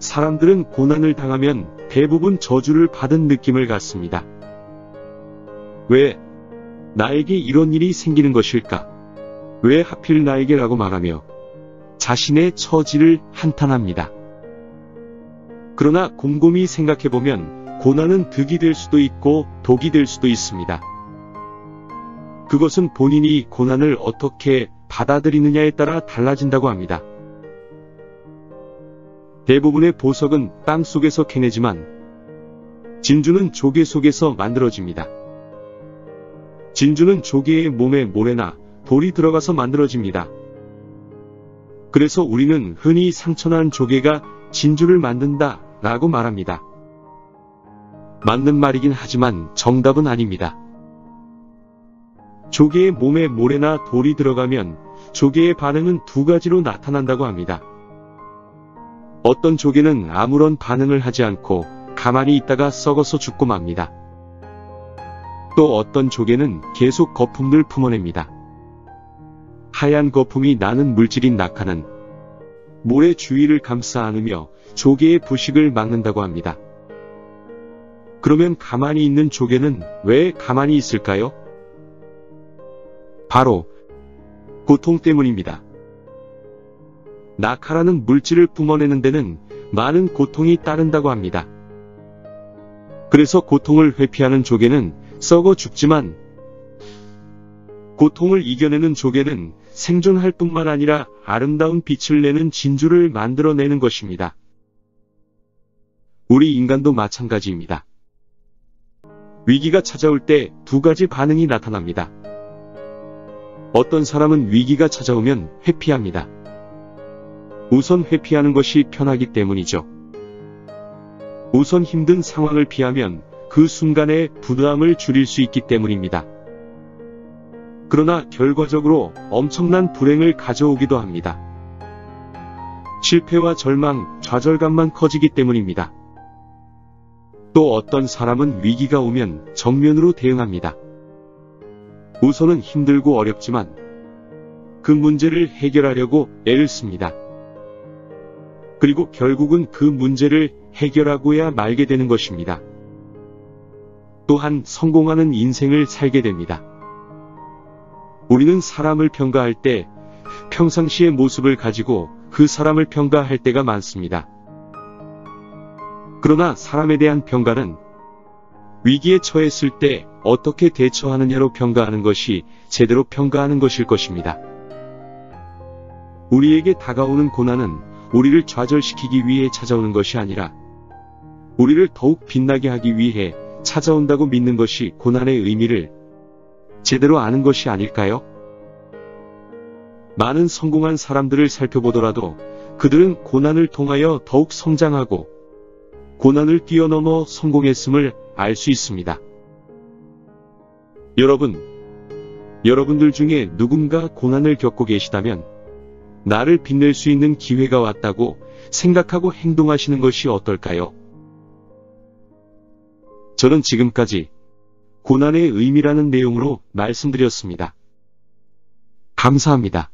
사람들은 고난을 당하면 대부분 저주를 받은 느낌을 갖습니다. 왜 나에게 이런 일이 생기는 것일까? 왜 하필 나에게라고 말하며 자신의 처지를 한탄합니다. 그러나 곰곰이 생각해보면 고난은 득이 될 수도 있고 독이 될 수도 있습니다. 그것은 본인이 고난을 어떻게 받아들이느냐에 따라 달라진다고 합니다. 대부분의 보석은 땅 속에서 캐내지만 진주는 조개 속에서 만들어집니다. 진주는 조개의 몸에 모래나 돌이 들어가서 만들어집니다. 그래서 우리는 흔히 상처난 조개가 진주를 만든다 라고 말합니다. 맞는 말이긴 하지만 정답은 아닙니다. 조개의 몸에 모래나 돌이 들어가면 조개의 반응은 두 가지로 나타난다고 합니다. 어떤 조개는 아무런 반응을 하지 않고 가만히 있다가 썩어서 죽고 맙니다. 또 어떤 조개는 계속 거품을 품어냅니다. 하얀 거품이 나는 물질인 낙하는 모래 주위를 감싸 안으며 조개의 부식을 막는다고 합니다. 그러면 가만히 있는 조개는 왜 가만히 있을까요? 바로 고통 때문입니다. 낙하라는 물질을 뿜어내는 데는 많은 고통이 따른다고 합니다. 그래서 고통을 회피하는 조개는 썩어 죽지만 고통을 이겨내는 조개는 생존할 뿐만 아니라 아름다운 빛을 내는 진주를 만들어내는 것입니다. 우리 인간도 마찬가지입니다. 위기가 찾아올 때 두 가지 반응이 나타납니다. 어떤 사람은 위기가 찾아오면 회피합니다. 우선 회피하는 것이 편하기 때문이죠. 우선 힘든 상황을 피하면 그 순간의 부담을 줄일 수 있기 때문입니다. 그러나 결과적으로 엄청난 불행을 가져오기도 합니다. 실패와 절망, 좌절감만 커지기 때문입니다. 또 어떤 사람은 위기가 오면 정면으로 대응합니다. 우선은 힘들고 어렵지만 그 문제를 해결하려고 애를 씁니다. 그리고 결국은 그 문제를 해결하고야 말게 되는 것입니다. 또한 성공하는 인생을 살게 됩니다. 우리는 사람을 평가할 때 평상시의 모습을 가지고 그 사람을 평가할 때가 많습니다. 그러나 사람에 대한 평가는 위기에 처했을 때 어떻게 대처하느냐로 평가하는 것이 제대로 평가하는 것일 것입니다. 우리에게 다가오는 고난은 우리를 좌절시키기 위해 찾아오는 것이 아니라 우리를 더욱 빛나게 하기 위해 찾아온다고 믿는 것이 고난의 의미를 제대로 아는 것이 아닐까요? 많은 성공한 사람들을 살펴보더라도 그들은 고난을 통하여 더욱 성장하고 고난을 뛰어넘어 성공했음을 알 수 있습니다. 여러분들 중에 누군가 고난을 겪고 계시다면 나를 빛낼 수 있는 기회가 왔다고 생각하고 행동하시는 것이 어떨까요? 저는 지금까지 고난의 의미라는 내용으로 말씀드렸습니다. 감사합니다.